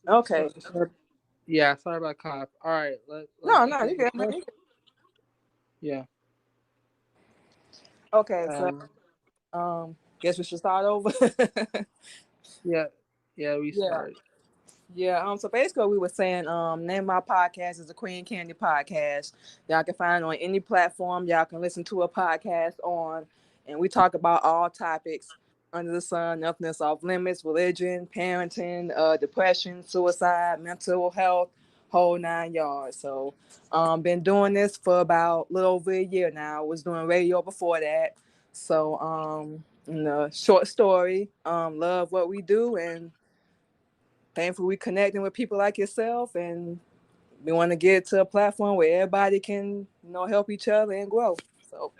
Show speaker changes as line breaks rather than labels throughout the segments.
Okay.
Yeah, sorry about cop. All right,
No,
let's
no, you
the
good, man.
first. Yeah.
Okay, so
Um.
guess we should start over.
Yeah. Yeah. We
Yeah.
started.
Yeah, so basically we were saying, name of my podcast is the Queen Candy Podcast. Y'all can find it on any platform y'all can listen to a podcast on. And we talk about all topics under the sun, nothing is off limits, religion, parenting, depression, suicide, mental health, whole 9 yards. So been doing this for about a little over a year now. I was doing radio before that. So short story, love what we do, and thankfully we connecting with people like yourself, and we want to get to a platform where everybody can, help each other and grow. So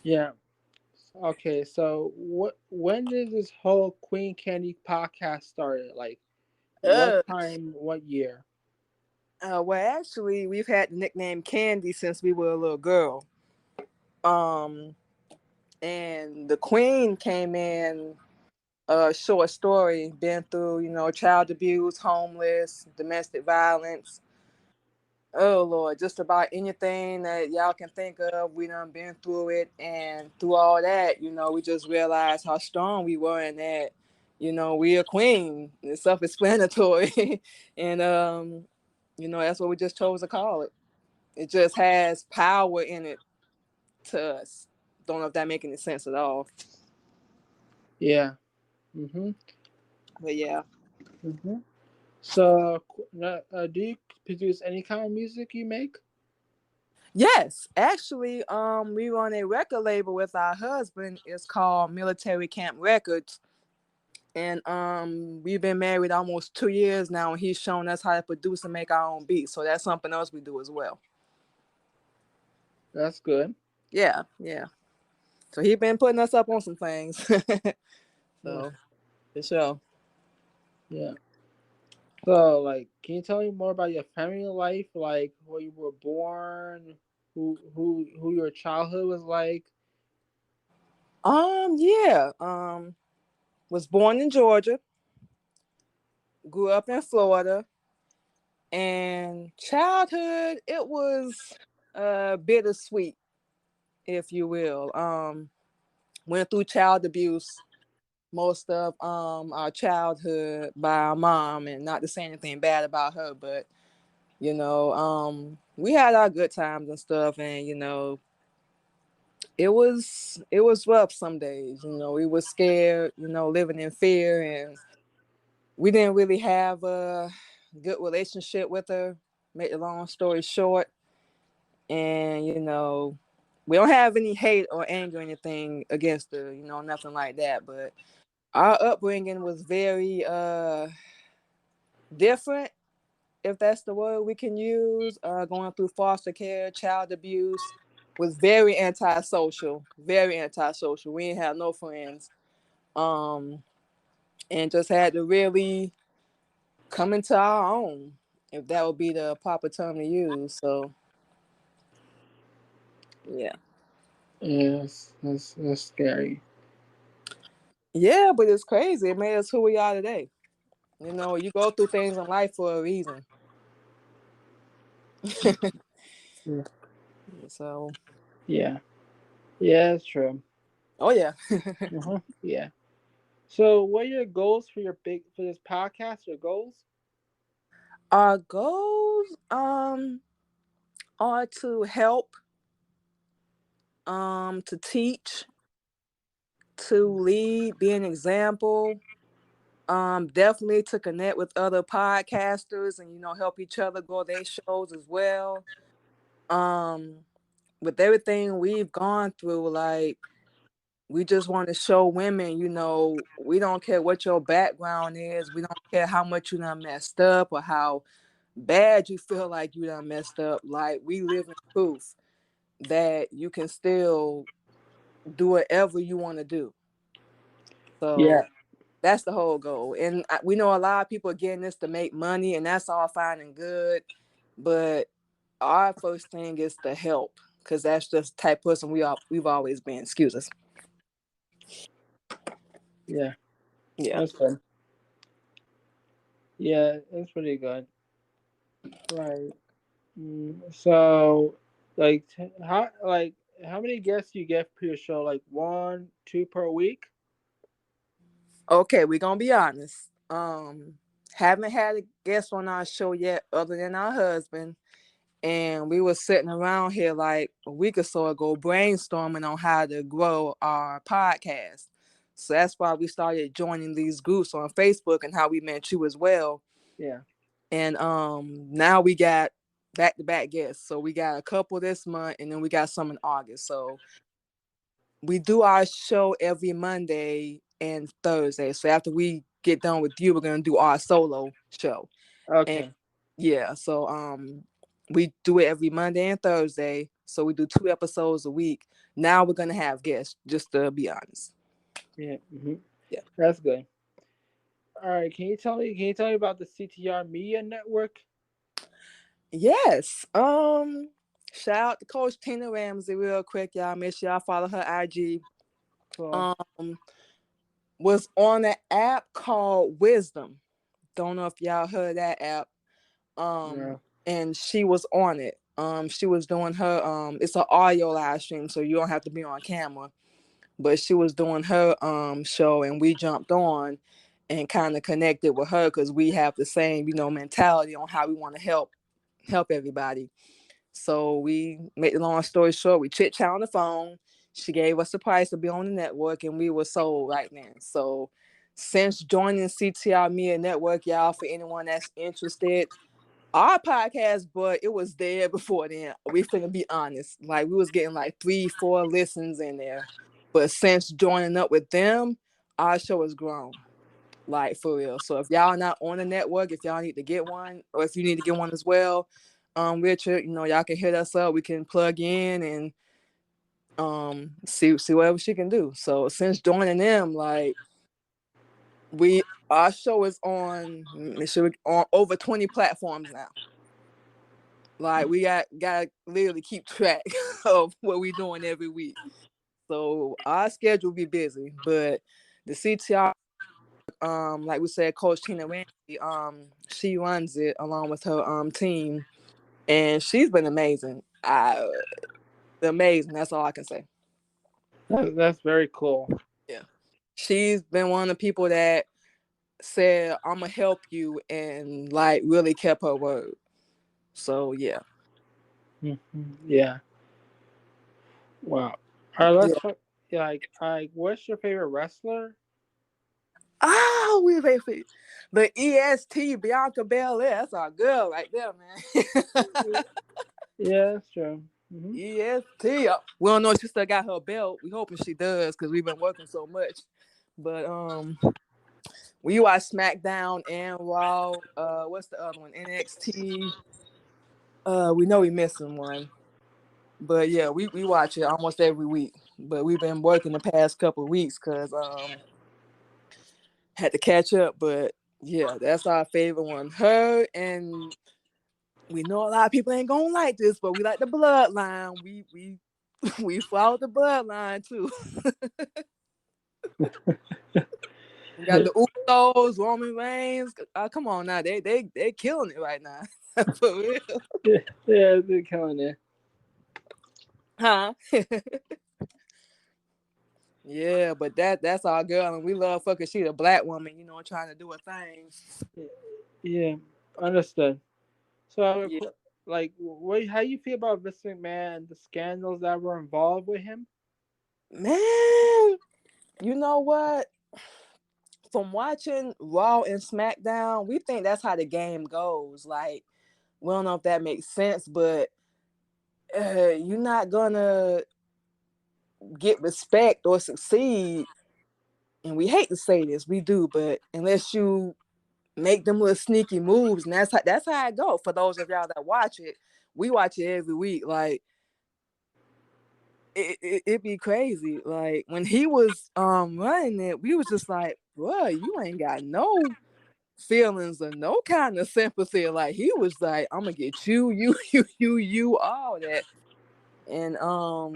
Yeah. Okay. So when did this whole Queen Candy podcast started? Like, what
uh,
time? What year?
well, actually we've had the nickname Candy since we were a little girl. um and the Queen came in, a short story, been through, child abuse, homeless, domestic violence, oh Lord, just about anything that y'all can think of, we done been through it. And through all that, we just realized how strong we were, and that, we a queen. It's self-explanatory. And that's what we just chose to call it. It just has power in it to us. Don't know if that make any sense at all.
Yeah. Mhm.
But yeah.
Mhm. So, do you produce any kind of music you make?
Yes, actually, we run a record label with our husband. It's called Military Camp Records. And we've been married almost 2 years now, and he's shown us how to produce and make our own beats. So that's something else we do as well.
That's good.
Yeah, yeah. So he's been putting us up on some things.
Yeah.
So for sure.
Yeah. So, like, can you tell me more about your family life? Like, where you were born, who your childhood was like?
Yeah. Was born in Georgia, grew up in Florida, and childhood, it was bittersweet, if you will. Went through child abuse most of our childhood by our mom, and not to say anything bad about her, but we had our good times and stuff. And it was rough some days. We were scared, living in fear, and we didn't really have a good relationship with her, make the long story short. And we don't have any hate or anger or anything against her, nothing like that. But our upbringing was very different, if that's the word we can use. Going through foster care, child abuse, was very antisocial, very antisocial. We didn't have no friends, um, and just had to really come into our own, if that would be the proper term to use. So yeah.
Yes, that's scary.
Yeah, but it's crazy. It made us who we are today. You go through things in life for a reason.
Yeah,
So,
yeah, yeah, that's true.
oh yeah.
Yeah. So, what are your goals for this podcast? Your goals?
Our goals are to help, to teach, to lead, be an example, definitely to connect with other podcasters and help each other grow their shows as well. Um, with everything we've gone through, like, we just want to show women, we don't care what your background is. We don't care how much you done messed up or how bad you feel like you done messed up. Like, we live in proof that you can still do whatever you want to do. So
Yeah.
that's the whole goal. And we know a lot of people are getting this to make money, and that's all fine and good. But our first thing is to help, because that's just the type of person we've always been. Excuse us.
Yeah.
Yeah.
That's good. Yeah, it's pretty good. Right. So, how many guests do you get per your show? Like one, two per week?
Okay, we're gonna be honest. Haven't had a guest on our show yet other than our husband. And we were sitting around here like a week or so ago brainstorming on how to grow our podcast. So that's why we started joining these groups on Facebook and how we met you as well.
Yeah.
And now we got back to back guests. So we got a couple this month and then we got some in August. So we do our show every Monday and Thursday. So after we get done with you, we're gonna do our solo show. And
Okay.
yeah, so we do it every Monday and Thursday. So we do 2 episodes a week. Now we're gonna have guests, just to be honest.
Yeah.
Yeah.
That's good. All right. Can you tell me about the CTR Media Network?
Yes. Shout out to Coach Tina Ramsey real quick, y'all. Make sure y'all follow her IG.
Cool.
Um was on an app called Wisdom. Don't know if y'all heard that app. Um
No.
and she was on it. She was doing her it's an audio live stream, so you don't have to be on camera. But she was doing her show and we jumped on and kind of connected with her because we have the same, mentality on how we want to help everybody. So we made the long story short, we chit chat on the phone. She gave us the price to be on the network and we were sold right then. So since joining CTR Media Network, y'all, for anyone that's interested, our podcast, but it was there before then. We finna be honest. Like we was getting like 3, 4 listens in there. But since joining up with them, our show has grown. Like for real. So if y'all not on the network, if y'all need to get one, or if you need to get one as well, Richard, y'all can hit us up. We can plug in and see whatever she can do. So since joining them, like our show is on over 20 platforms now. Like we gotta literally keep track of what we doing every week. So our schedule be busy, but the CTR, like we said, Coach Tina Ramsey, she runs it along with her team, and she's been amazing. Amazing. That's all I can say.
That's very cool.
Yeah, she's been one of the people that said, "I'm gonna help you," and like really kept her word. So yeah.
Yeah. Wow. All right.
Yeah.
What's your favorite wrestler?
Oh, we wait for the EST Bianca Belair. That's our girl right there, man.
Yeah, that's true.
EST. We don't know if she still got her belt. We hoping she does because we've been working so much. But we watch SmackDown and Raw. What's the other one? NXT. We know we missing one. But yeah, we watch it almost every week. But we've been working the past couple of weeks because had to catch up. But yeah, that's our favorite one. Her, and we know a lot of people ain't gonna like this, but we like the bloodline. We we follow the bloodline too. We got the Usos, Roman Reigns. Come on now, they killing it right now. For real.
Yeah, yeah, they're killing it.
Huh? Yeah, but that's our girl, and we love fucking. She a black woman, trying to do a thing.
Yeah, understood. So,
Yeah,
how you feel about Vince McMahon and the scandals that were involved with him?
man. You know what? From watching Raw and SmackDown, we think that's how the game goes. Like, we don't know if that makes sense, but you're not gonna get respect or succeed. And we hate to say this, we do, but unless you make them little sneaky moves, and that's how it go. For those of y'all that watch it, we watch it every week. Like it be crazy. Like when he was running it, we was just like, bro, you ain't got no feelings or no kind of sympathy. Like he was like, I'm gonna get you, you, all that. And all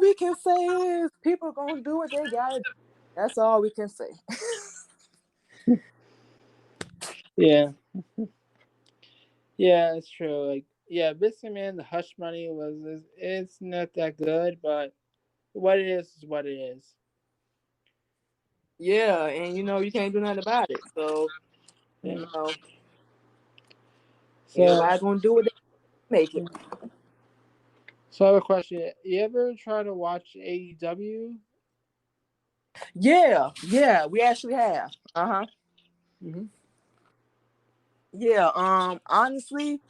we can say is people gonna do what they gotta do. That's all we can say.
Yeah. Yeah, it's true. Like, yeah, Biscuit Man, the Hush Money it's not that good, but what it is what it is.
Yeah, and you can't do nothing about it. So,
Yeah.
you know,
So,
everybody gonna do what they make it.
so I have a question. You ever try to watch AEW?
Yeah, yeah, we actually have. Uh-huh.
Mm-hmm.
Yeah, honestly,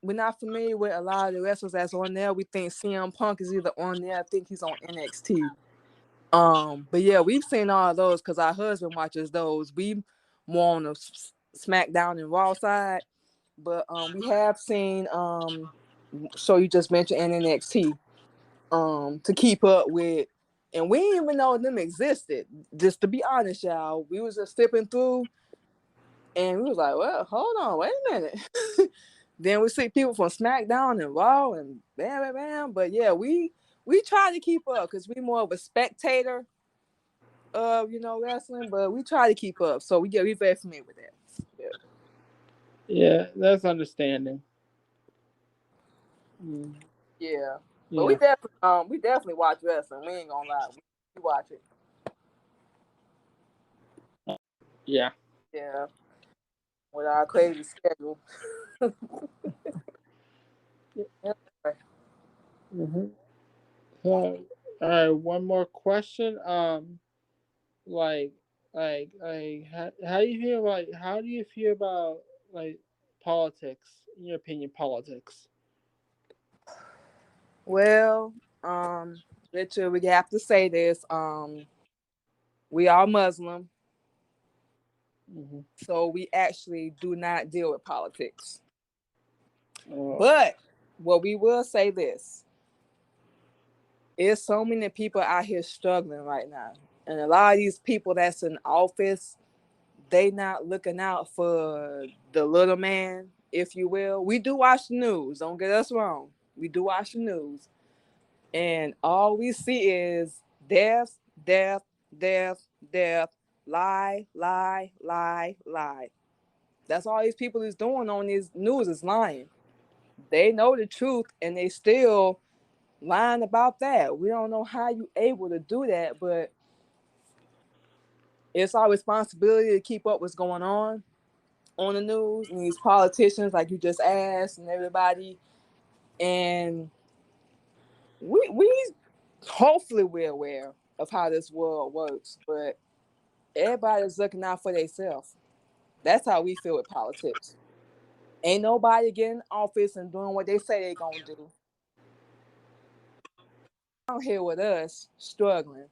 we're not familiar with a lot of the wrestlers that's on there. We think CM Punk is either on there. I think he's on NXT. But yeah, we've seen all of those because our husband watches those. We more on the SmackDown and Raw side, but we have seen so you just mentioned NXT to keep up with, and we didn't even know them existed. Just to be honest, y'all, we was just flipping through, and we was like, well, hold on, wait a minute. Then we see people from SmackDown and Raw and bam, bam, bam. But yeah, we try to keep up because we more of a spectator of wrestling, but we try to keep up. So we very familiar with that. Yeah,
Yeah, that's understanding. Mm,
yeah. But
yeah,
we definitely watch wrestling. We ain't gonna lie, we watch it.
yeah.
Yeah, with our crazy schedule. Yeah.
Mm-hmm. So, all right, one more question. Like, how do you feel about like politics? In your opinion, politics.
Well, Richard, we have to say this. We are Muslim,
Mm-hmm.
so we actually do not deal with politics.
Oh,
But what we will say this is so many people out here struggling right now. And a lot of these people that's in office, they not looking out for the little man, if you will. We do watch the news, don't get us wrong. We do watch the news. And all we see is death, death, death, death, lie, lie, lie, lie. That's all these people is doing on this news is lying. They know the truth and they still lying about that. We don't know how you able to do that, but it's our responsibility to keep up what's going on the news and these politicians, like you just asked, and everybody. And we hopefully we're aware of how this world works, but everybody's looking out for themselves. That's how we feel with politics. Ain't nobody getting in office and doing what they say they're gonna do. Out here with us struggling.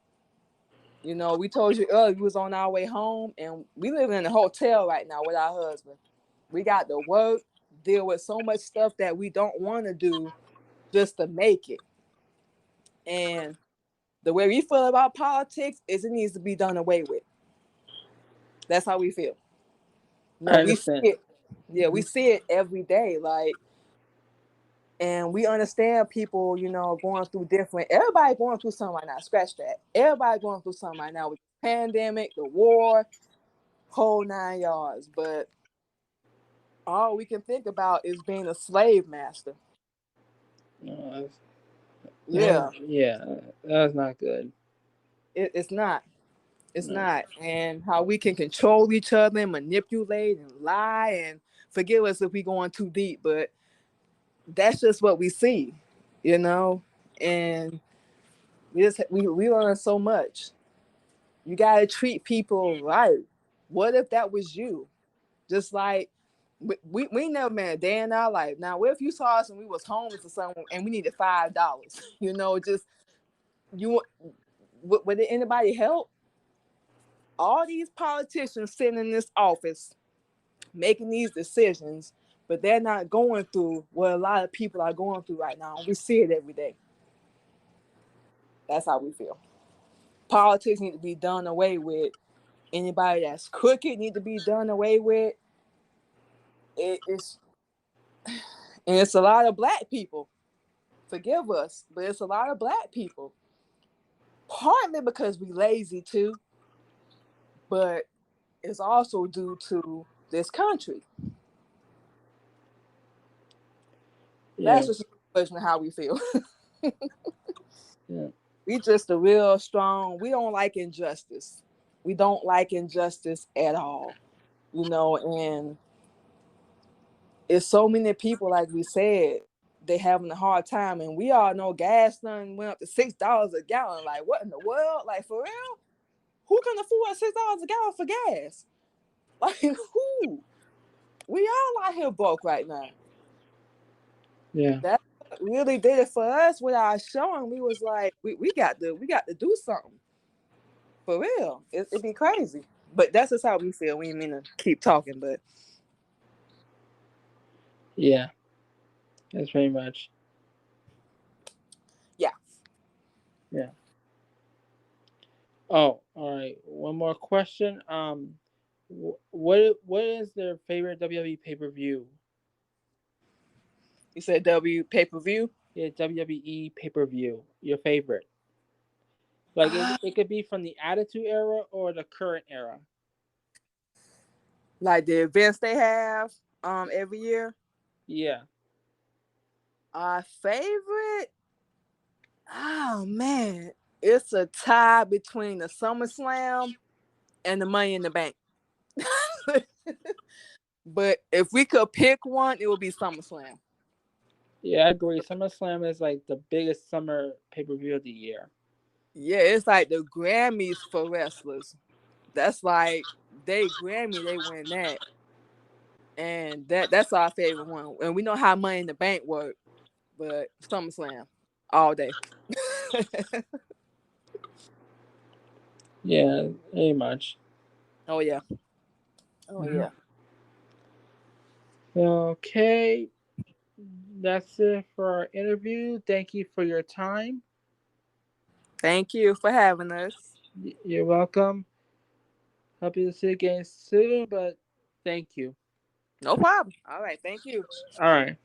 We told you earlier we was on our way home, and we living in a hotel right now with our husband. We got to work, deal with so much stuff that we don't want to do just to make it. And the way we feel about politics is it needs to be done away with. That's how we feel.
I
We see
understand.
it. Yeah, we
Mm-hmm.
see it every day. Like, and we understand people, going through different. Everybody going through something right now. Scratch that. Everybody going through something right now with the pandemic, the war, whole 9 yards. But all we can think about is being a slave master.
No,
Yeah,
yeah, that's not good.
it's not. It's
No.
not. And how we can control each other and manipulate and lie, and forgive us if we going too deep, but that's just what we see, you know? And we learn so much. You gotta treat people right. What if that was you? Just like we never met a day in our life. Now, what if you saw us and we was homeless or something and we needed $5? Just you would anybody help? All these politicians sitting in this office making these decisions, but they're not going through what a lot of people are going through right now. We see it every day. That's how we feel. Politics need to be done away with. Anybody that's crooked need to be done away with. It's and it's a lot of black people. Forgive us, but it's a lot of black people. Partly because we lazy too, but it's also due to this country.
Yeah.
That's just a question of how we feel.
Yeah.
We just a real strong. We don't like injustice. We don't like injustice at all. And it's so many people, like we said, they having a hard time, and we all know gas done went up to $6 a gallon. Like, what in the world? Like, for real? Who can afford $6 a gallon for gas? Like, who? We all out here broke right now.
Yeah.
That really did it for us with our showing. We was like, we got to do something for real. It'd be crazy, but that's just how we feel. We ain't mean to keep talking, but
Yeah. That's very much.
yeah.
Yeah. Oh, all right. One more question. What is their favorite WWE pay per view?
You said W pay-per-view.
Yeah, WWE pay per view. Your favorite? Like it could be from the Attitude Era or the current era.
Like the events they have every year.
Yeah.
Our favorite, oh man, it's a tie between the SummerSlam and the Money in the Bank. But if we could pick one, it would be SummerSlam.
Yeah, I agree. SummerSlam is like the biggest summer pay per view of the year.
Yeah, it's like the Grammys for wrestlers. That's like they Grammy, they win that. And that's our favorite one. And we know how Money in the Bank work, but SummerSlam all day.
Yeah, very much.
Oh yeah. Oh
Mhm.
yeah.
Okay, that's it for our interview. Thank you for your time.
Thank you for having us.
You're welcome. Hope you see you again soon, but thank you.
No problem. All right. Thank you.
All right.